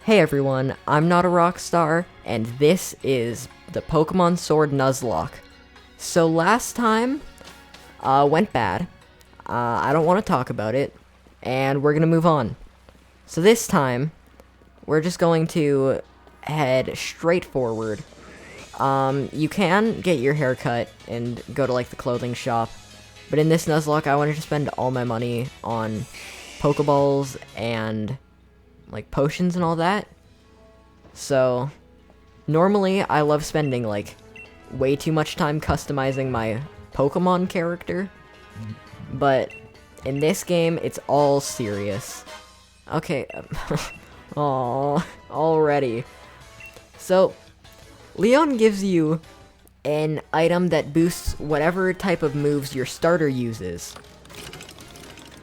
Hey everyone, I'm not a rock star, and this is the Pokemon Sword Nuzlocke. So last time, went bad. I don't want to talk about it, and we're gonna move on. So this time, we're just going to head straight forward. You can get your hair cut and go to, like, the clothing shop, but in this Nuzlocke, I wanted to spend all my money on Pokeballs and like potions and all that. So normally I love spending like way too much time customizing my Pokemon character, but in this game it's all serious. Okay. Aww, already. So Leon gives you an item that boosts whatever type of moves your starter uses.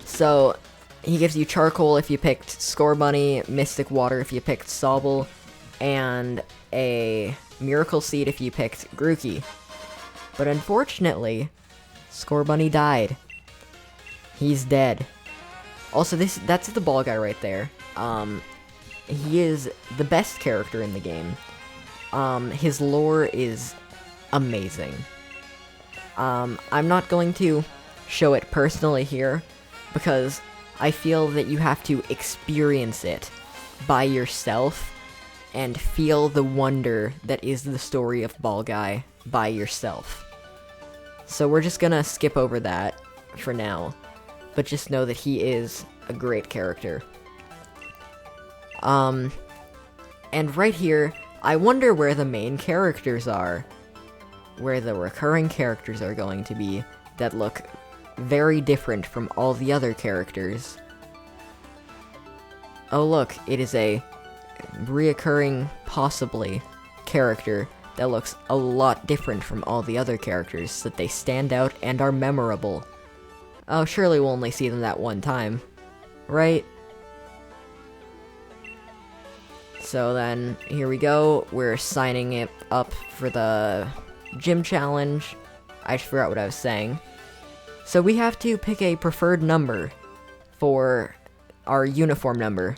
So he gives you Charcoal if you picked Scorbunny, Mystic Water if you picked Sobble, and a Miracle Seed if you picked Grookey. But unfortunately, Scorbunny died. He's dead. Also, that's the ball guy right there. He is the best character in the game. His lore is amazing. I'm not going to show it personally here, because I feel that you have to experience it by yourself and feel the wonder that is the story of Ball Guy by yourself. So we're just gonna skip over that for now, but just know that he is a great character. And right here, I wonder where the main characters are, where the recurring characters are going to be that look very different from all the other characters. Oh look, it is a reoccurring, possibly, character that looks a lot different from all the other characters, so that they stand out and are memorable. Oh, surely we'll only see them that one time, right? So then, here we go, we're signing it up for the gym challenge. I just forgot what I was saying. So we have to pick a preferred number for our uniform number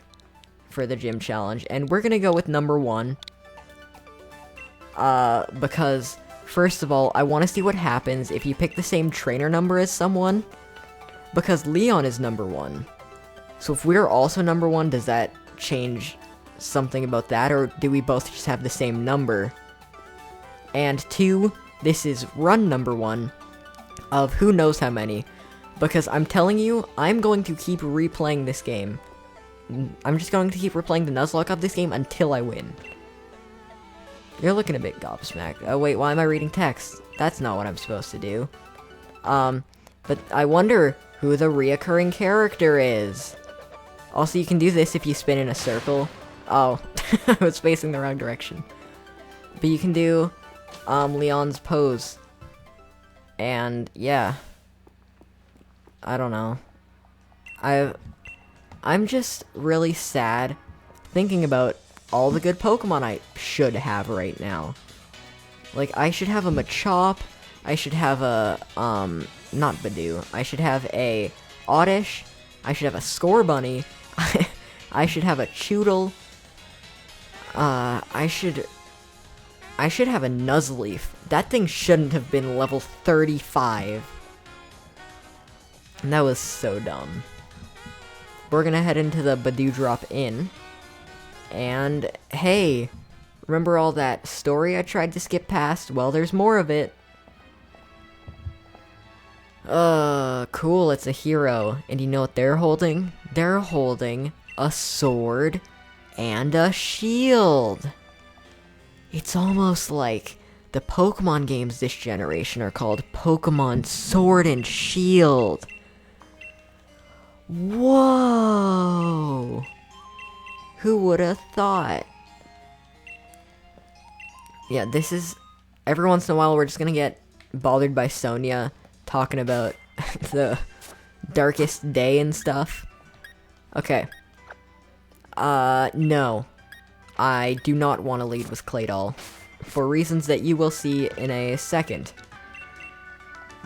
for the gym challenge, and we're gonna go with number 1. Because, first of all, I want to see what happens if you pick the same trainer number as someone, because Leon is number 1. So if we're also number 1, does that change something about that, or do we both just have the same number? And 2, this is run number 1 of who knows how many, because I'm telling you, I'm going to keep replaying this game. I'm just going to keep replaying the Nuzlocke of this game until I win. You're looking a bit gobsmacked. Oh wait, why am I reading text? That's not what I'm supposed to do. But I wonder who the reoccurring character is. Also, you can do this if you spin in a circle. Oh, I was facing the wrong direction. But you can do, Leon's pose. And, yeah. I don't know. I'm just really sad thinking about all the good Pokemon I should have right now. Like, I should have a Machop, I should have a, not Badoo, I should have a Oddish, I should have a Scorbunny, I should have a Choodle, I should have a Nuzleaf. That thing shouldn't have been level 35. And that was so dumb. We're gonna head into the Badoo Drop Inn. And, hey, remember all that story I tried to skip past? Well, there's more of it. Cool, it's a hero. And you know what they're holding? They're holding a sword and a shield. It's almost like the Pokemon games this generation are called Pokemon Sword and Shield. Whoa! Who would have thought? Yeah, this is... Every once in a while, we're just gonna get bothered by Sonia talking about the darkest day and stuff. Okay. No. I do not want to lead with Claydol, for reasons that you will see in a second.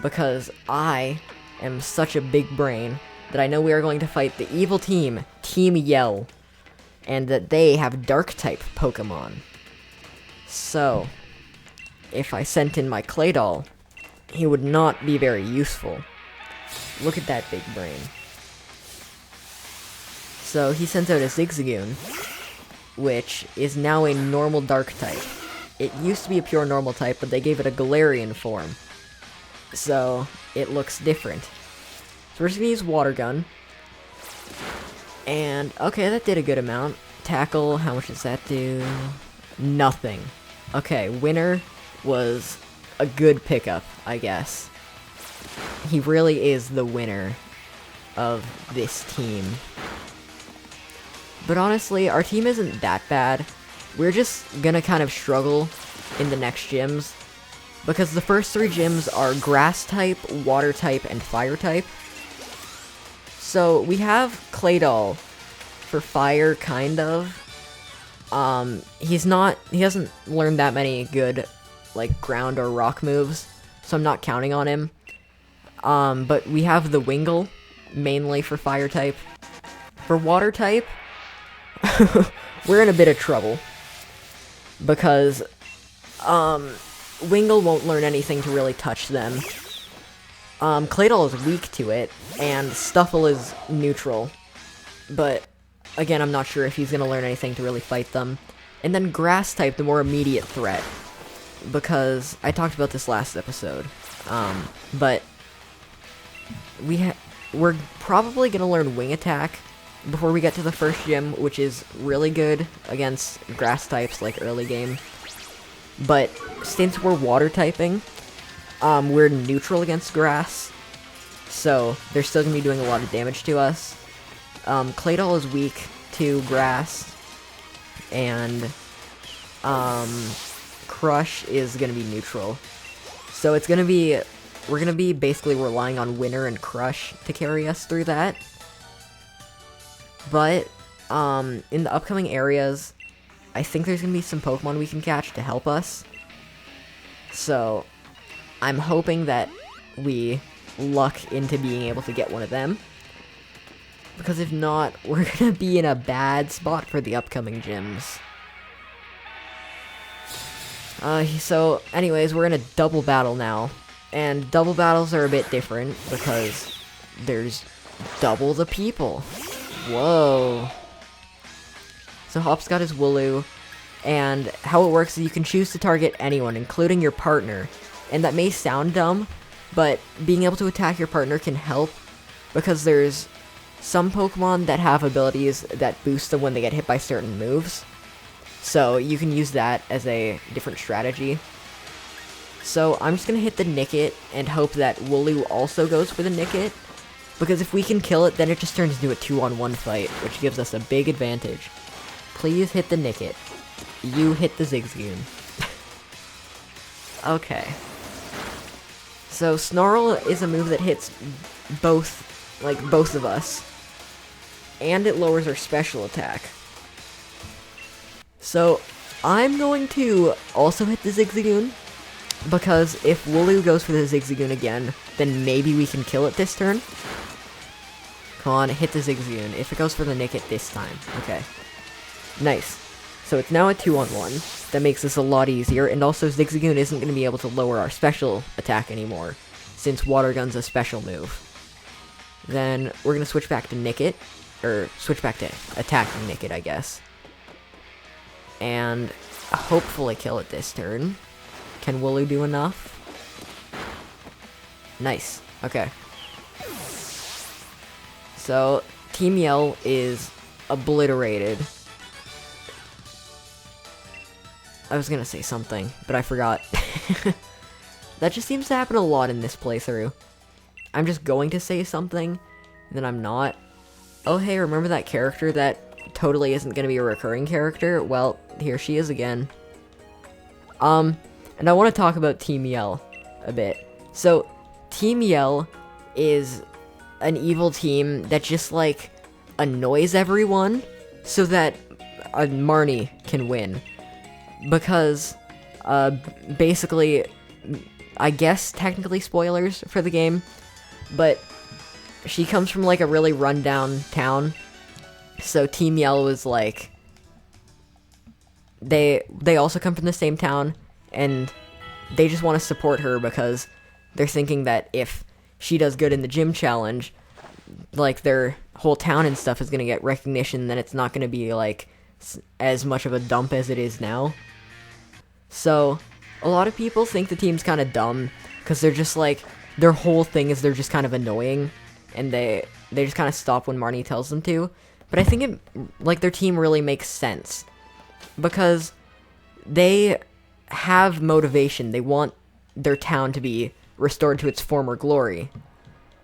Because I am such a big brain that I know we are going to fight the evil team, Team Yell. and that they have Dark-type Pokemon. So, if I sent in my Claydol, he would not be very useful. Look at that big brain. So, he sends out a Zigzagoon, which is now a normal Dark-type. It used to be a pure normal type, but they gave it a Galarian form. So, it looks different. So we're just gonna use Water Gun. And, okay, that did a good amount. Tackle, how much does that do? Nothing. Okay, Winner was a good pickup, I guess. He really is the winner of this team. But honestly, our team isn't that bad. We're just gonna kind of struggle in the next gyms, because the first 3 gyms are Grass type, Water type, and Fire type. So we have Claydol for Fire, kind of. He hasn't learned that many good, like, ground or rock moves, so I'm not counting on him. But we have the Wingull, mainly for Fire type. For Water type, we're in a bit of trouble, because Wingull won't learn anything to really touch them. Claydol is weak to it, and Stuffle is neutral. But, again, I'm not sure if he's gonna learn anything to really fight them. And then Grass type, the more immediate threat, because I talked about this last episode. But we're probably gonna learn Wing Attack before we get to the first gym, which is really good against Grass types, like, early game. But since we're Water typing, we're neutral against Grass, so they're still gonna be doing a lot of damage to us. Claydol is weak to Grass, and Crush is gonna be neutral. So we're gonna be basically relying on Winner and Crush to carry us through that. But in the upcoming areas, I think there's gonna be some Pokemon we can catch to help us. So I'm hoping that we luck into being able to get one of them, because if not, we're gonna be in a bad spot for the upcoming gyms. So anyways, we're in a double battle now, and double battles are a bit different because there's double the people. Whoa. So Hop's got his Wooloo, and how it works is you can choose to target anyone, including your partner. And that may sound dumb, but being able to attack your partner can help, because there's some Pokemon that have abilities that boost them when they get hit by certain moves. So you can use that as a different strategy. So I'm just gonna hit the Nickit and hope that Wooloo also goes for the Nickit, because if we can kill it, then it just turns into a 2-on-1 fight, which gives us a big advantage. Please hit the Nickit. You hit the Zigzagoon. Okay. So Snarl is a move that hits both of us, and it lowers our special attack. So I'm going to also hit the Zigzagoon, because if Wooloo goes for the Zigzagoon again, then maybe we can kill it this turn. Come on, hit the Zigzagoon. If it goes for the Nickit this time. Okay. Nice. So it's now a 2-on-1. That makes this a lot easier, and also Zigzagoon isn't going to be able to lower our special attack anymore, since Water Gun's a special move. Then we're going to switch back to Nickit, or switch back to attacking Nickit, I guess. And hopefully kill it this turn. Can Wooloo do enough? Nice. Okay. So, Team Yell is obliterated. I was gonna say something, but I forgot. That just seems to happen a lot in this playthrough. I'm just going to say something, and then I'm not. Oh hey, remember that character that totally isn't gonna be a recurring character? Well, here she is again. And I want to talk about Team Yell a bit. So, Team Yell is an evil team that just, like, annoys everyone so that Marnie can win. Because, basically, I guess technically spoilers for the game, but she comes from, like, a really rundown town, so Team Yell was like, they also come from the same town, and they just want to support her because they're thinking that if she does good in the gym challenge, like their whole town and stuff is gonna get recognition, then it's not gonna be like as much of a dump as it is now. So a lot of people think the team's kind of dumb because they're just like, their whole thing is they're just kind of annoying, and they just kind of stop when Marnie tells them to. But I think it, like, their team really makes sense because they have motivation. They want their town to be restored to its former glory.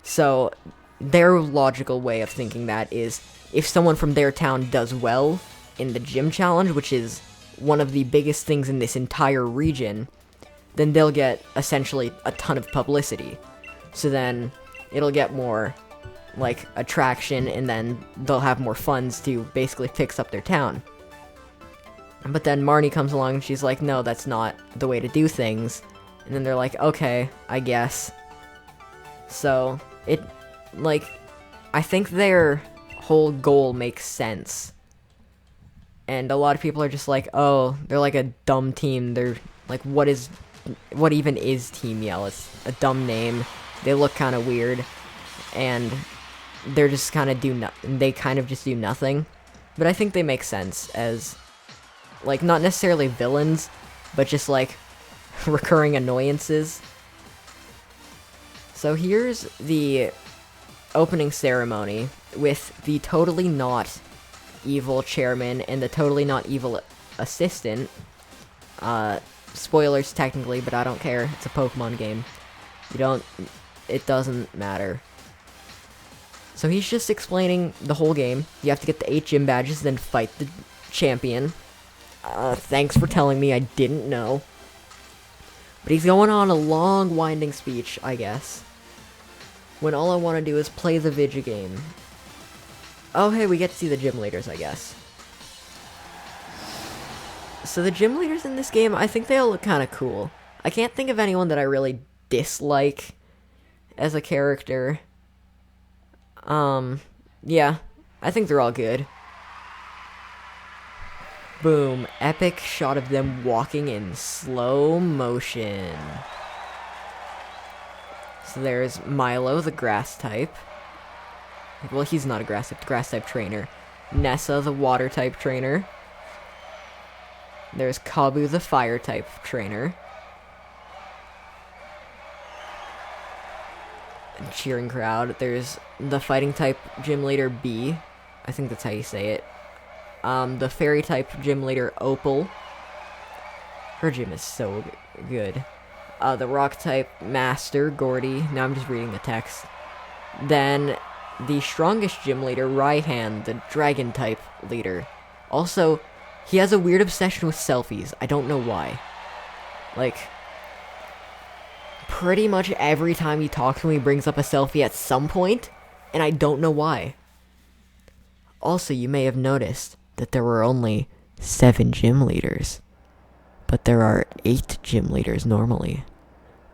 So their logical way of thinking that is, if someone from their town does well in the gym challenge, which is one of the biggest things in this entire region, then they'll get essentially a ton of publicity. So then it'll get more like attraction, and then they'll have more funds to basically fix up their town. But then Marnie comes along and she's like, no, that's not the way to do things. And then they're like, okay, I guess. So it, like, I think their whole goal makes sense. And a lot of people are just like, oh, they're like a dumb team. They're like, what even is Team Yell? It's a dumb name. They look kind of weird, and they're just kind of they kind of just do nothing. But I think they make sense as, like, not necessarily villains, but just like recurring annoyances. So here's the opening ceremony with the totally not evil chairman and the totally not evil assistant. Spoilers technically, but I don't care. It's a Pokemon game. It doesn't matter. So he's just explaining the whole game. You have to get the 8 gym badges, then fight the champion. Thanks for telling me, I didn't know. But he's going on a long, winding speech, I guess, when all I want to do is play the video game. Oh, hey, we get to see the gym leaders, I guess. So the gym leaders in this game, I think they all look kind of cool. I can't think of anyone that I really dislike as a character. Yeah, I think they're all good. Boom, epic shot of them walking in slow motion. So there's Milo, the grass type. Well, he's not a grass type trainer. Nessa, the water type trainer. There's Kabu, the fire type trainer. Cheering crowd. There's the fighting type gym leader B. I think that's how you say it. The fairy type gym leader Opal. Her gym is so good. The rock type master Gordy. Now I'm just reading the text. Then the strongest gym leader Raihan, the dragon type leader. Also, he has a weird obsession with selfies. I don't know why. Like, pretty much every time you talk to him, he brings up a selfie at some point, and I don't know why. Also, you may have noticed that there were only 7 gym leaders, but there are 8 gym leaders normally.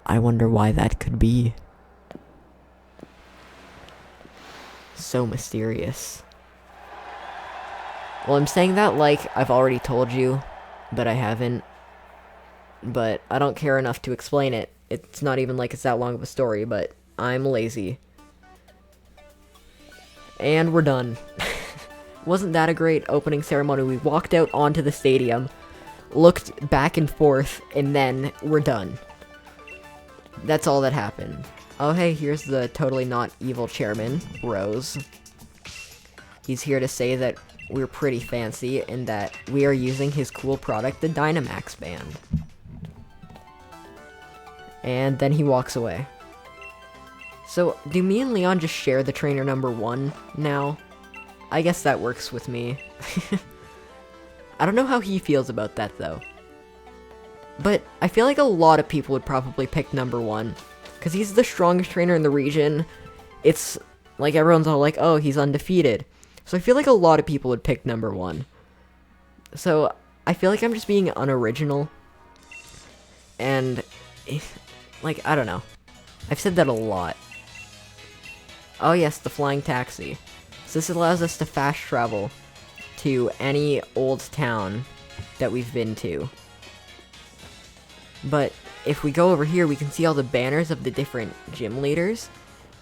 I wonder why that could be. So mysterious. Well, I'm saying that like I've already told you, but I haven't. But I don't care enough to explain it. It's not even like it's that long of a story, but I'm lazy. And we're done. Wasn't that a great opening ceremony? We walked out onto the stadium, looked back and forth, and then we're done. That's all that happened. Oh hey, here's the totally not evil chairman, Rose. He's here to say that we're pretty fancy and that we are using his cool product, the Dynamax Band. And then he walks away. So, do me and Leon just share the trainer number 1 now? I guess that works with me. I don't know how he feels about that, though. But I feel like a lot of people would probably pick number 1. Because he's the strongest trainer in the region. It's like everyone's all like, oh, he's undefeated. So I feel like a lot of people would pick number 1. So I feel like I'm just being unoriginal. And, like, I don't know. I've said that a lot. Oh yes, the flying taxi. So this allows us to fast travel to any old town that we've been to. But if we go over here, we can see all the banners of the different gym leaders.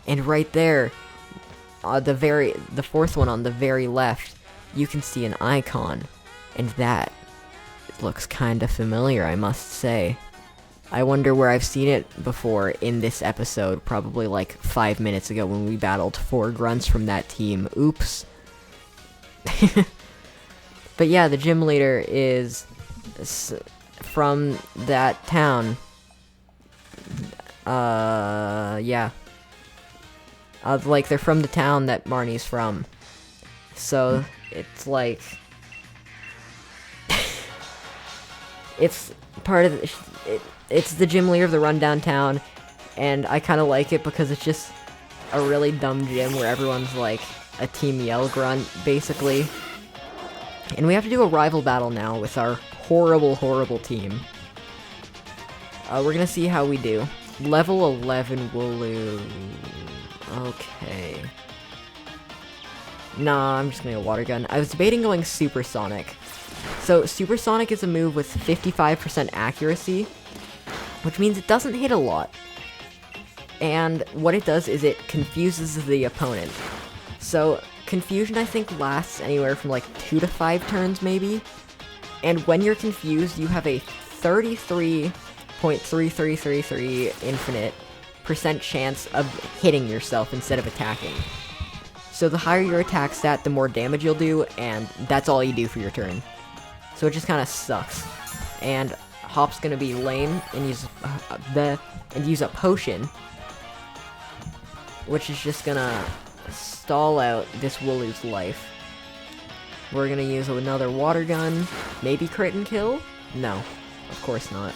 And right there, the fourth one on the very left, you can see an icon. And that looks kinda familiar, I must say. I wonder where I've seen it before in this episode, probably like 5 minutes ago when we battled 4 grunts from that team. Oops. But yeah, the gym leader is from that town. Yeah. Like, they're from the town that Marnie's from. So, it's like... it's part of it's the gym leader of the rundown town, and I kind of like it because it's just a really dumb gym where everyone's like a Team Yell grunt, basically. And we have to do a rival battle now with our horrible, horrible team. We're gonna see how we do. Level 11 Wooloo. Okay. Nah, I'm just gonna go water gun. I was debating going supersonic. So, supersonic is a move with 55% accuracy, which means it doesn't hit a lot. And what it does is it confuses the opponent. So, confusion, I think, lasts anywhere from like 2 to 5 turns, maybe. And when you're confused, you have a 33.3333 infinite % chance of hitting yourself instead of attacking. So the higher your attack stat, the more damage you'll do, and that's all you do for your turn. So it just kind of sucks. And Hop's gonna be lame and use a potion, which is just gonna stall out this Wooloo's life. We're gonna use another water gun, maybe crit and kill? No, of course not.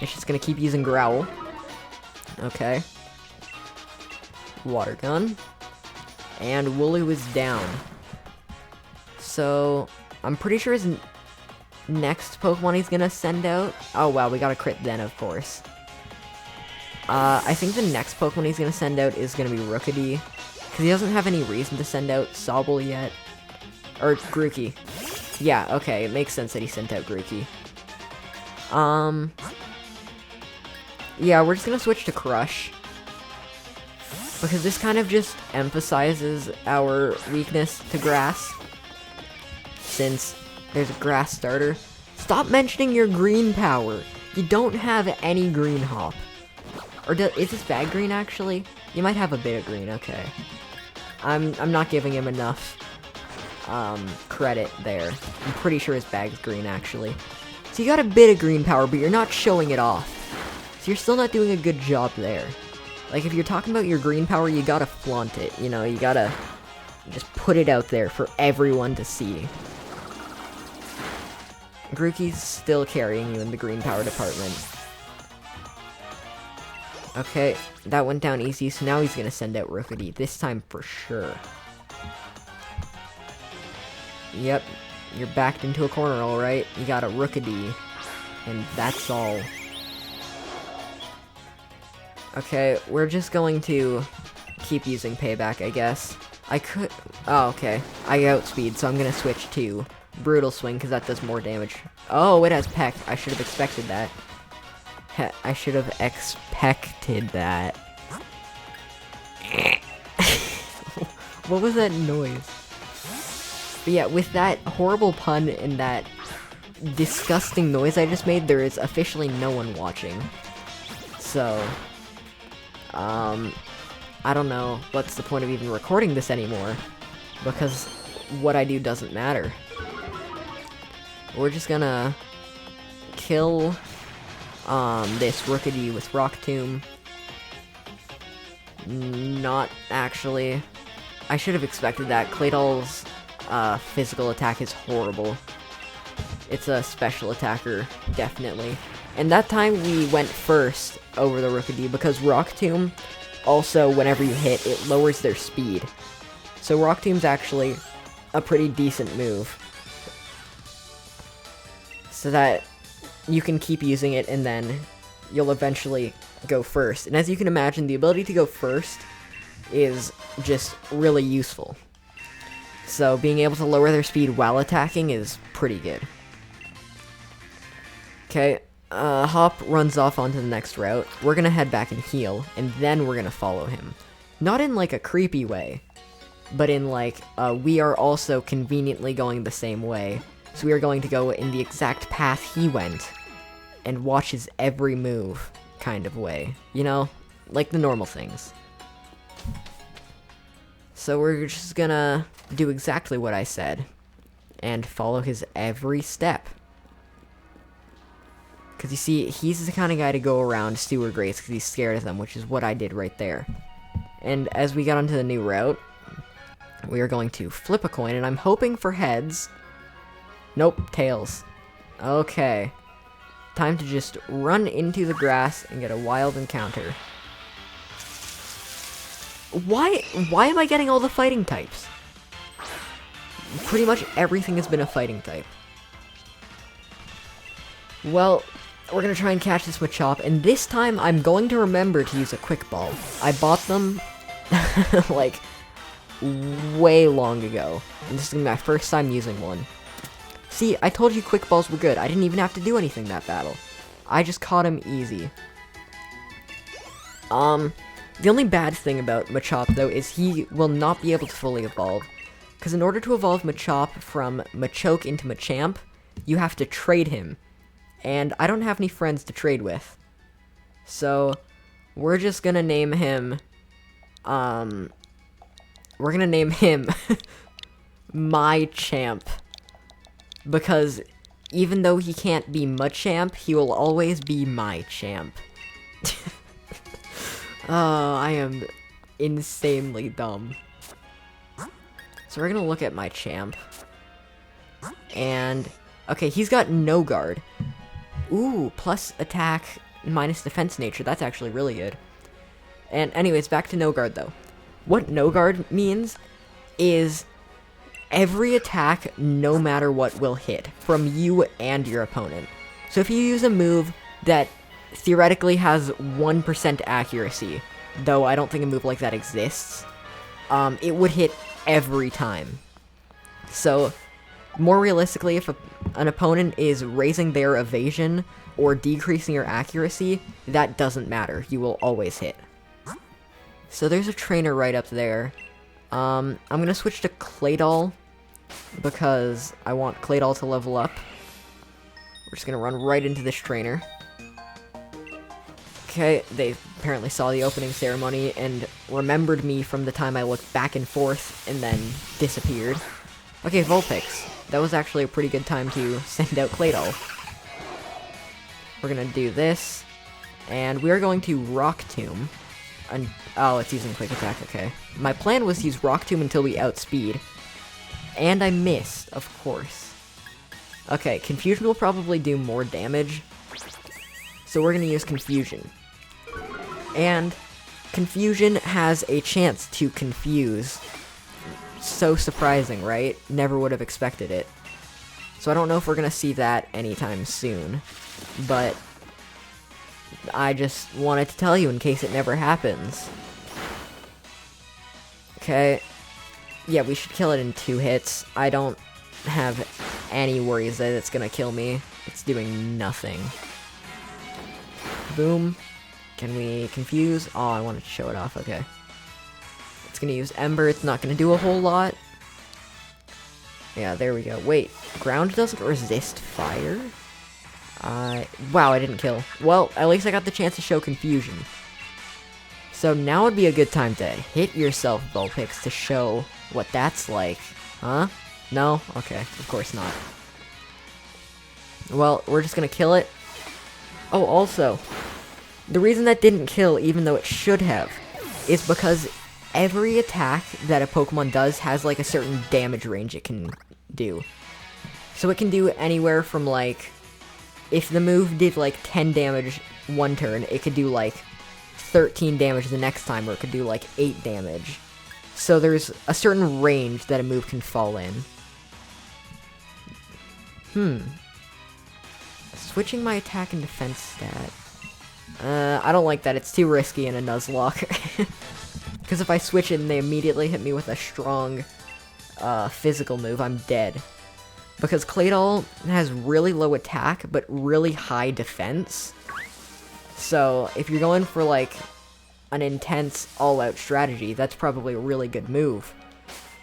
It's just gonna keep using Growl. Okay. Water gun. And Wooloo is down. So, I'm pretty sure his next Pokemon he's gonna send out... Oh wow, we got a crit then, of course. I think the next Pokemon he's gonna send out is gonna be Rookidee, because he doesn't have any reason to send out Sobble yet. Or Grookey. Yeah, okay, it makes sense that he sent out Grookey. Yeah, we're just gonna switch to Crush, because this kind of just emphasizes our weakness to Grass, since there's a Grass starter. Stop mentioning your green power! You don't have any green Hop. Or is this bag green, actually? You might have a bit of green, okay. I'm not giving him enough credit there. I'm pretty sure his bag's green, actually. So you got a bit of green power, but you're not showing it off. So you're still not doing a good job there. Like, if you're talking about your green power, you gotta flaunt it, you know? You gotta just put it out there for everyone to see. Grookey's still carrying you in the green power department. Okay, that went down easy, so now he's gonna send out Rookidee, this time for sure. Yep, you're backed into a corner, alright? You got a Rookidee, and that's all. Okay, we're just going to keep using Payback, I guess. I could... Oh, okay. I outspeed, so I'm gonna switch to Brutal Swing, because that does more damage. Oh, it has Peck. I should have expected that. I should have expected that. What was that noise? But yeah, with that horrible pun and that disgusting noise I just made, there is officially no one watching. So, I don't know what's the point of even recording this anymore, because what I do doesn't matter. We're just gonna kill this Rookidee with Rock Tomb. Not actually. I should have expected that. Claydol's physical attack is horrible. It's a special attacker, definitely. And that time we went first over the Rookidee because Rock Tomb also, whenever you hit, it lowers their speed. So Rock Tomb's actually a pretty decent move. So that you can keep using it and then you'll eventually go first. And as you can imagine, the ability to go first is just really useful. So being able to lower their speed while attacking is pretty good. Okay, Hop runs off onto the next route. We're gonna head back and heal, and then we're gonna follow him. Not in, like, a creepy way, but in, like, we are also conveniently going the same way. So we are going to go in the exact path he went, and watch his every move kind of way. You know? Like the normal things. So we're just gonna do exactly what I said, and follow his every step. Because you see, he's the kind of guy to go around sewer grates because he's scared of them, which is what I did right there. And as we got onto the new route, we are going to flip a coin, and I'm hoping for heads. Nope, tails. Okay. Time to just run into the grass and get a wild encounter. Why am I getting all the fighting types? Pretty much everything has been a fighting type. Well, we're gonna try and catch this Machop, and this time I'm going to remember to use a quick ball. I bought them, like, way long ago, and this is gonna be my first time using one. See, I told you quick balls were good. I didn't even have to do anything that battle. I just caught him easy. The only bad thing about Machop, though, is he will not be able to fully evolve. Because in order to evolve Machop from Machoke into Machamp, you have to trade him. And I don't have any friends to trade with. So, we're just gonna name him, we're gonna name him My Champ. Because even though he can't be Machamp, he will always be my champ. Oh, I am insanely dumb. So we're gonna look at my champ. And, okay, he's got no guard. Ooh, plus attack, minus defense nature. That's actually really good. And anyways, back to no guard, though. What no guard means is every attack, no matter what, will hit from you and your opponent. So if you use a move that theoretically has 1% accuracy, though I don't think a move like that exists, it would hit every time. So, more realistically, if an opponent is raising their evasion or decreasing your accuracy, that doesn't matter. You will always hit. So there's a trainer right up there. I'm gonna switch to Claydol, because I want Claydol to level up. We're just gonna run right into this trainer. Okay, they apparently saw the opening ceremony and remembered me from the time I looked back and forth and then disappeared. Okay, Vulpix. That was actually a pretty good time to send out Claydol. We're gonna do this, and we are going to Rock Tomb. Oh, it's using Quick Attack, okay. My plan was to use Rock Tomb until we outspeed, and I missed, of course. Okay, Confusion will probably do more damage, so we're gonna use Confusion. And Confusion has a chance to confuse. So surprising, right? Never would have expected it. So I don't know if we're gonna see that anytime soon, but I just wanted to tell you in case it never happens. Okay. Yeah, we should kill it in 2 hits. I don't have any worries that it's gonna kill me. It's doing nothing. Boom. Can we confuse? Oh, I wanted to show it off, okay. It's gonna use Ember, it's not gonna do a whole lot. Yeah, there we go. Wait, ground doesn't resist fire? Wow, I didn't kill. Well, at least I got the chance to show confusion. So now would be a good time to hit yourself, Vulpix, to show what that's like. Huh? No? Okay, of course not. Well, we're just gonna kill it. Oh, also, the reason that didn't kill, even though it should have, is because every attack that a Pokemon does has, like, a certain damage range it can do. So it can do anywhere from, like, if the move did, like, 10 damage one turn, it could do, like, 13 damage the next time, or it could do, like, 8 damage. So there's a certain range that a move can fall in. Switching my attack and defense stat. I don't like that. It's too risky in a Nuzlocke. Because if I switch it and they immediately hit me with a strong physical move, I'm dead. because Claydol has really low attack, but really high defense. So, if you're going for, like, an intense, all-out strategy, that's probably a really good move.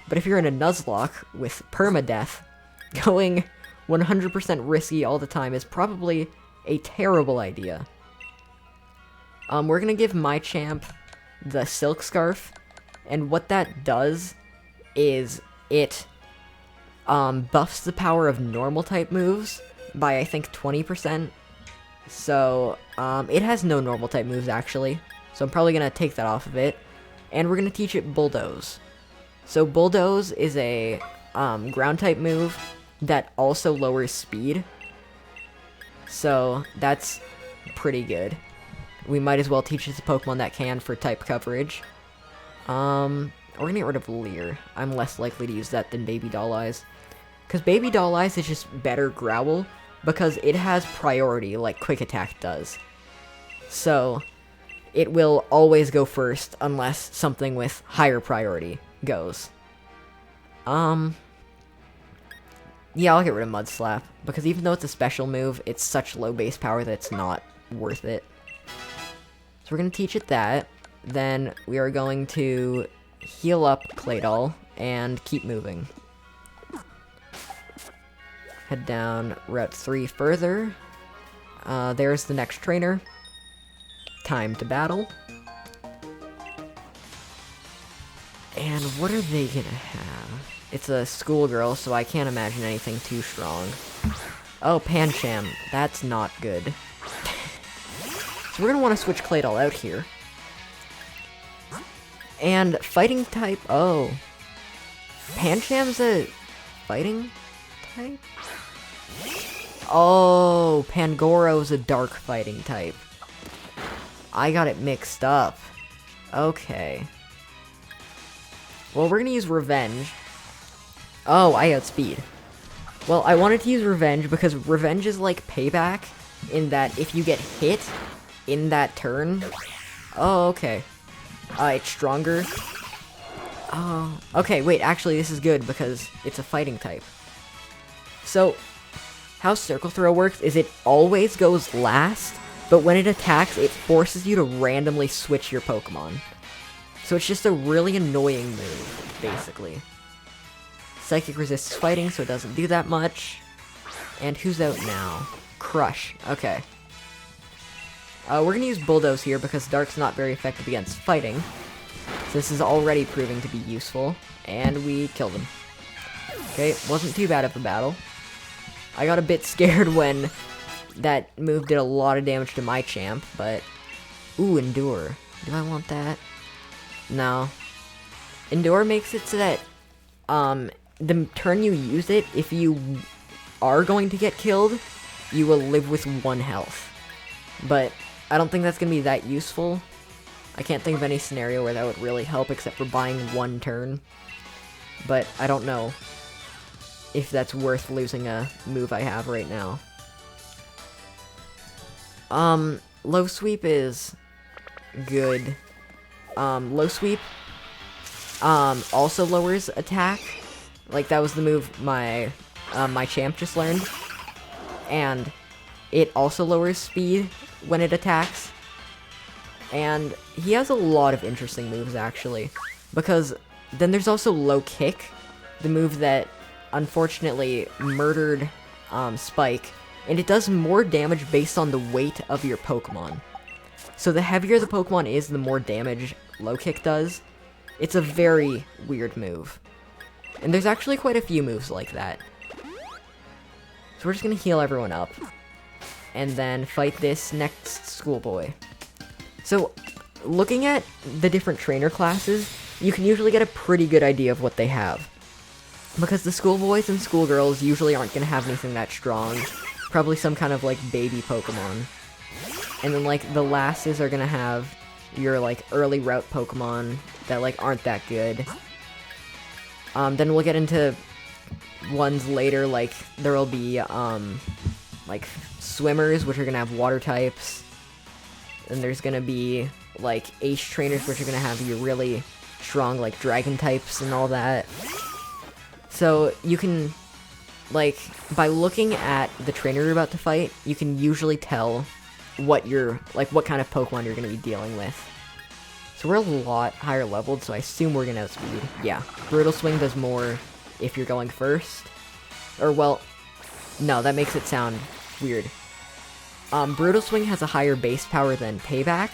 But if you're in a Nuzlocke with permadeath, going 100% risky all the time is probably a terrible idea. We're gonna give my champ the Silk Scarf, and what that does is it buffs the power of normal type moves by, I think, 20%. So, it has no normal type moves, actually. So I'm probably gonna take that off of it. And we're gonna teach it Bulldoze. So Bulldoze is a ground type move that also lowers speed. So that's pretty good. We might as well teach it to Pokemon that can for type coverage. We're gonna get rid of Leer. I'm less likely to use that than Baby Doll Eyes. Because Baby Doll Eyes is just better Growl, because it has priority like Quick Attack does. So, it will always go first unless something with higher priority goes. Yeah, I'll get rid of Mud Slap, because even though it's a special move, it's such low base power that it's not worth it. So we're going to teach it that. Then we are going to heal up Claydol and keep moving. Head down Route 3 further. There's the next trainer. Time to battle. And what are they gonna have? It's a schoolgirl, so I can't imagine anything too strong. Oh, Pancham. That's not good. So we're gonna want to switch Claydol out here. And fighting type... Oh. Pancham's a fighting type? Oh, Pangoro's a dark fighting type. I got it mixed up. Okay. Well, we're gonna use Revenge. Oh, I outspeed. Well, I wanted to use Revenge because Revenge is like Payback, in that if you get hit in that turn... Oh, okay. It's stronger. Oh, okay, wait, actually this is good because it's a fighting type. So, how Circle Throw works is it always goes last, but when it attacks, it forces you to randomly switch your Pokemon. So it's just a really annoying move, basically. Psychic resists fighting, so it doesn't do that much. And who's out now? Crush. Okay. We're gonna use Bulldoze here because Dark's not very effective against fighting. So this is already proving to be useful. And we killed him. Okay, wasn't too bad of a battle. I got a bit scared when that move did a lot of damage to my champ, but... Ooh, Endure. Do I want that? No. Endure makes it so that, the turn you use it, if you are going to get killed, you will live with 1 health. But I don't think that's going to be that useful. I can't think of any scenario where that would really help except for buying 1 turn. But I don't know if that's worth losing a move I have right now. Low Sweep is good. Low Sweep also lowers attack. Like, that was the move my champ just learned. And it also lowers speed when it attacks. And he has a lot of interesting moves, actually. Because then there's also Low Kick, the move that unfortunately murdered Spike. And it does more damage based on the weight of your Pokemon. So the heavier the Pokemon is, the more damage Low Kick does. It's a very weird move. And there's actually quite a few moves like that. So we're just gonna heal everyone up. And then fight this next schoolboy. So, looking at the different trainer classes, you can usually get a pretty good idea of what they have. Because the schoolboys and schoolgirls usually aren't gonna have anything that strong. Probably some kind of, like, baby Pokemon. And then, like, the lasses are gonna have your, like, early route Pokemon that, like, aren't that good. Then we'll get into ones later, like, there'll be, like, swimmers, which are gonna have water types. And there's gonna be, like, ace trainers, which are gonna have your really strong, like, dragon types and all that. So, you can like, by looking at the trainer you're about to fight, you can usually tell what kind of Pokemon you're going to be dealing with. So we're a lot higher leveled, so I assume we're going to outspeed. Yeah, Brutal Swing does more if you're going first. Or, well, no, that makes it sound weird. Brutal Swing has a higher base power than Payback,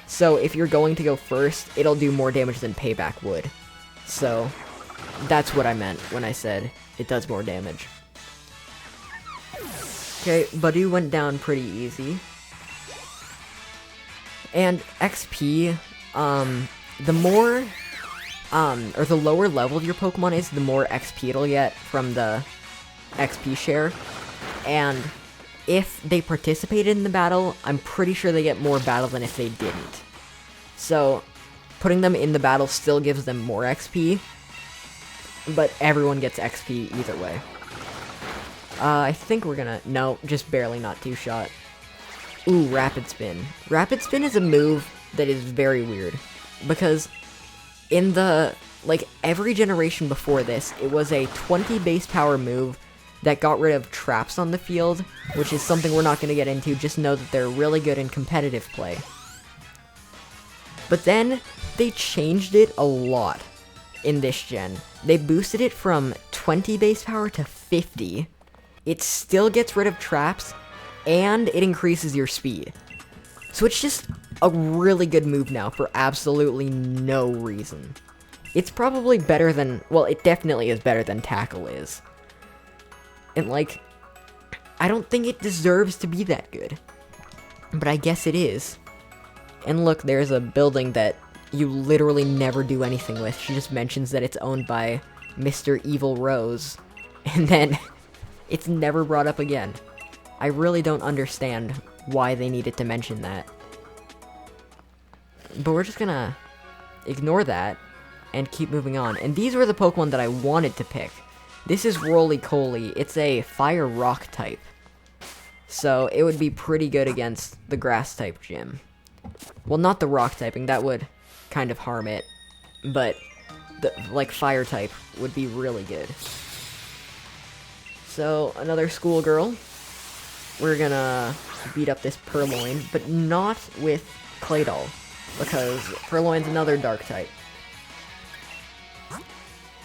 so if you're going to go first, it'll do more damage than Payback would. So, that's what I meant when I said it does more damage. Okay, Badu went down pretty easy. And XP, the more, or the lower level your Pokemon is, the more XP it'll get from the XP share. And if they participated in the battle, I'm pretty sure they get more battle than if they didn't. So, putting them in the battle still gives them more XP, but everyone gets XP either way. I think we're gonna... No, just barely not two-shot. Ooh, Rapid Spin. Rapid Spin is a move that is very weird, because in the... like, every generation before this, it was a 20 base power move that got rid of traps on the field, which is something we're not going to get into, just know that they're really good in competitive play. But then, they changed it a lot in this gen. They boosted it from 20 base power to 50. It still gets rid of traps, and it increases your speed. So it's just a really good move now for absolutely no reason. It's probably better than, well, it definitely is better than Tackle is. And, like, I don't think it deserves to be that good. But I guess it is. And look, there's a building that you literally never do anything with. She just mentions that it's owned by Mr. Evil Rose. And then, it's never brought up again. I really don't understand why they needed to mention that. But we're just gonna ignore that and keep moving on. And these were the Pokemon that I wanted to pick. This is Roly-Coly. It's a Fire-Rock type. So, it would be pretty good against the Grass-type gym. Well, not the Rock typing. That would kind of harm it. But, like, Fire-type would be really good. So, another schoolgirl. We're gonna beat up this Purloin, but not with Claydol, because Purloin's another Dark type.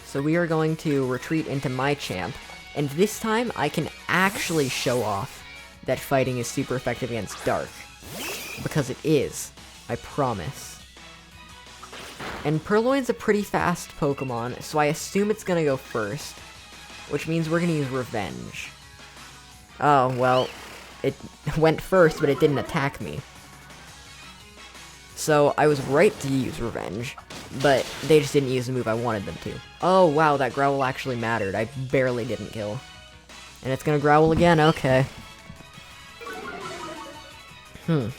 So we are going to retreat into my champ, and this time I can actually show off that fighting is super effective against Dark. Because it is, I promise. And Purloin's a pretty fast Pokemon, so I assume it's gonna go first, which means we're gonna use Revenge. Oh, well, it went first, but it didn't attack me. So, I was right to use Revenge, but they just didn't use the move I wanted them to. Oh, wow, that Growl actually mattered. I barely didn't kill. And it's gonna growl again, okay. Well,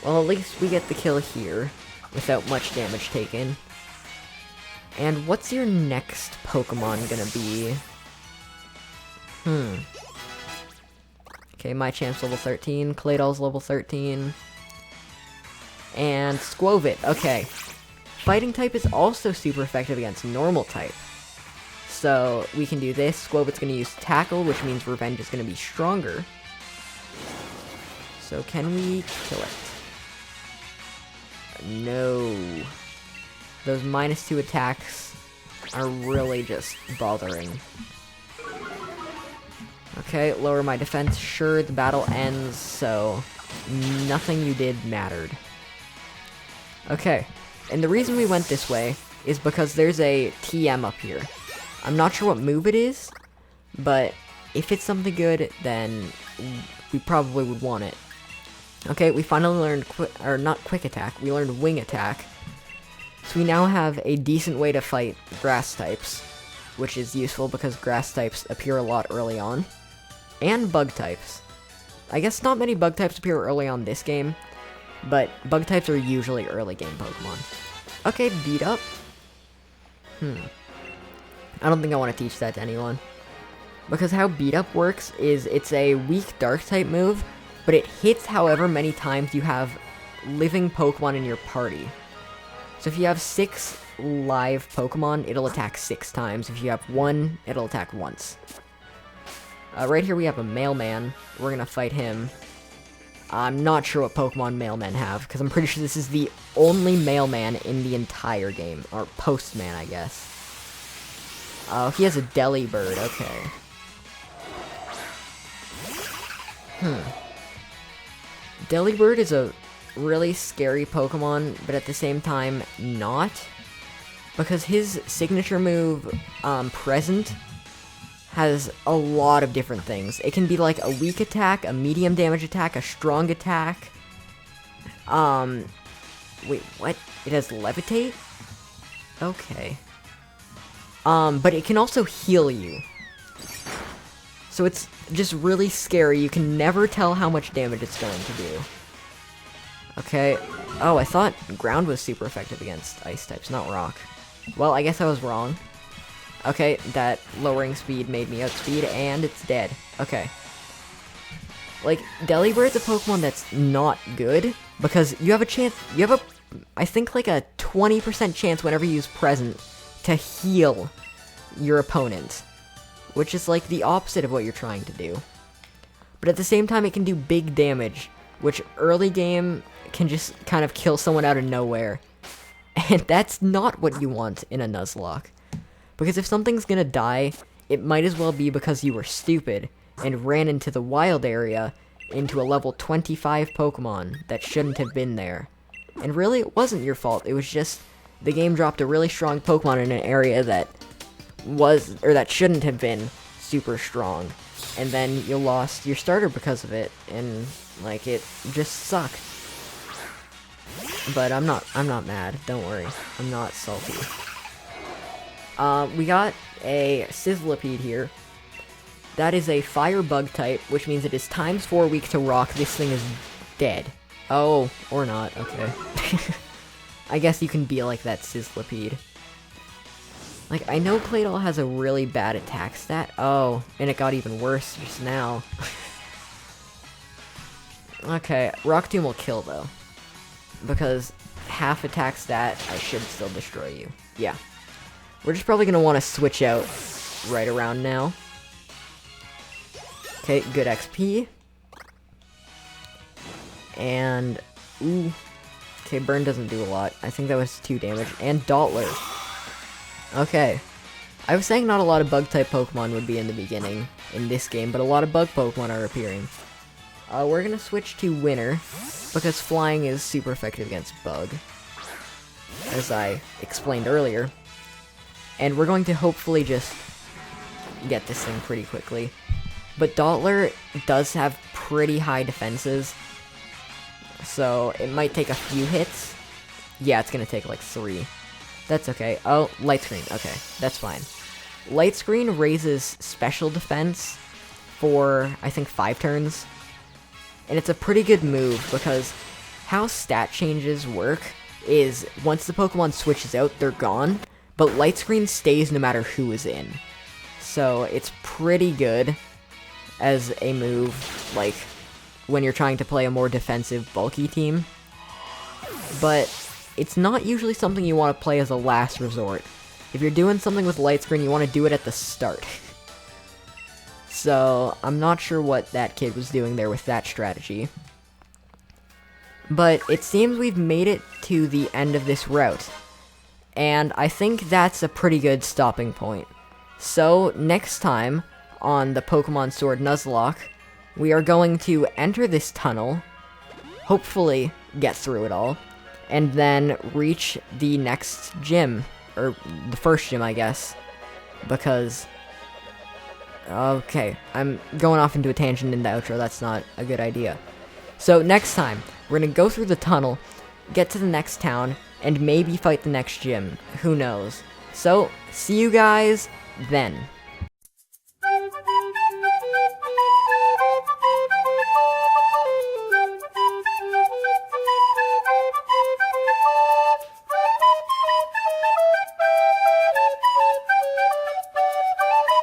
at least we get the kill here, without much damage taken. And what's your next Pokemon gonna be? Okay, my champ's level 13, Claydol's level 13. And Squovit, okay. Fighting type is also super effective against normal type. So, we can do this. Squovit's gonna use Tackle, which means Revenge is gonna be stronger. So, can we kill it? No. Those -2 attacks are really just bothering. Okay, lower my defense. Sure, the battle ends, so nothing you did mattered. Okay, and the reason we went this way is because there's a TM up here. I'm not sure what move it is, but if it's something good, then we probably would want it. Okay, we finally learned, not Quick Attack, we learned Wing Attack. So we now have a decent way to fight Grass types, which is useful because Grass types appear a lot early on. And Bug types. I guess not many Bug types appear early on this game, but Bug types are usually early game Pokemon. Okay, Beat Up. I don't think I want to teach that to anyone. Because how Beat Up works is it's a weak Dark type move, but it hits however many times you have living Pokemon in your party. So if you have 6 live Pokemon, it'll attack 6 times. If you have 1, it'll attack once. Right here we have a mailman. We're gonna fight him. I'm not sure what Pokemon mailmen have, because I'm pretty sure this is the only mailman in the entire game. Or postman, I guess. Oh, he has a Delibird, okay. Delibird is a really scary Pokemon, but at the same time, not. Because his signature move, Present, has a lot of different things. It can be like a weak attack, a medium damage attack, a strong attack. Wait, what? It has Levitate? Okay. But it can also heal you. So it's just really scary. You can never tell how much damage it's going to do. Okay. Oh, I thought ground was super effective against ice types, not rock. Well, I guess I was wrong. Okay, that lowering speed made me outspeed, and it's dead. Okay. Like, Delibird's a Pokemon that's not good, because you have a chance, I think like a 20% chance whenever you use Present to heal your opponent. Which is like the opposite of what you're trying to do. But at the same time, it can do big damage, which early game can just kind of kill someone out of nowhere. And that's not what you want in a Nuzlocke. Because if something's gonna die, it might as well be because you were stupid and ran into the wild area into a level 25 Pokemon that shouldn't have been there. And really, it wasn't your fault. It was just the game dropped a really strong Pokemon in an area that that shouldn't have been super strong. And then you lost your starter because of it, and like it just sucked. But I'm not mad, don't worry. I'm not salty. We got a Sizzlipede here. That is a fire bug type, which means it is ×4 weak to rock. This thing is dead. Oh, or not, okay. I guess you can be like that Sizzlipede. Like, I know Claydol has a really bad attack stat. Oh, and it got even worse just now. Okay, Rock Tomb will kill, though. Because half attack stat, I should still destroy you. Yeah. We're just probably going to want to switch out right around now. Okay, good XP. And, ooh. Okay, Burn doesn't do a lot. I think that was 2 damage. And Dottler. Okay. I was saying not a lot of Bug-type Pokemon would be in the beginning in this game, but a lot of Bug Pokemon are appearing. We're gonna switch to Winter, because Flying is super effective against Bug, as I explained earlier. And we're going to hopefully just get this thing pretty quickly. But Dottler does have pretty high defenses, so it might take a few hits. Yeah, it's gonna take like 3. That's okay. Oh, Light Screen. Okay, that's fine. Light Screen raises special defense for, I think, 5 turns. And it's a pretty good move, because how stat changes work is once the Pokemon switches out, they're gone. But Light Screen stays no matter who is in. So it's pretty good as a move, like, when you're trying to play a more defensive, bulky team. But it's not usually something you want to play as a last resort. If you're doing something with Light Screen, you want to do it at the start. So, I'm not sure what that kid was doing there with that strategy. But it seems we've made it to the end of this route. And I think that's a pretty good stopping point. So, next time on the Pokemon Sword Nuzlocke, we are going to enter this tunnel, hopefully get through it all, and then reach the next gym, or the first gym, I guess, because, okay, I'm going off into a tangent in the outro, that's not a good idea. So next time, we're gonna go through the tunnel, get to the next town, and maybe fight the next gym, who knows. So, see you guys then.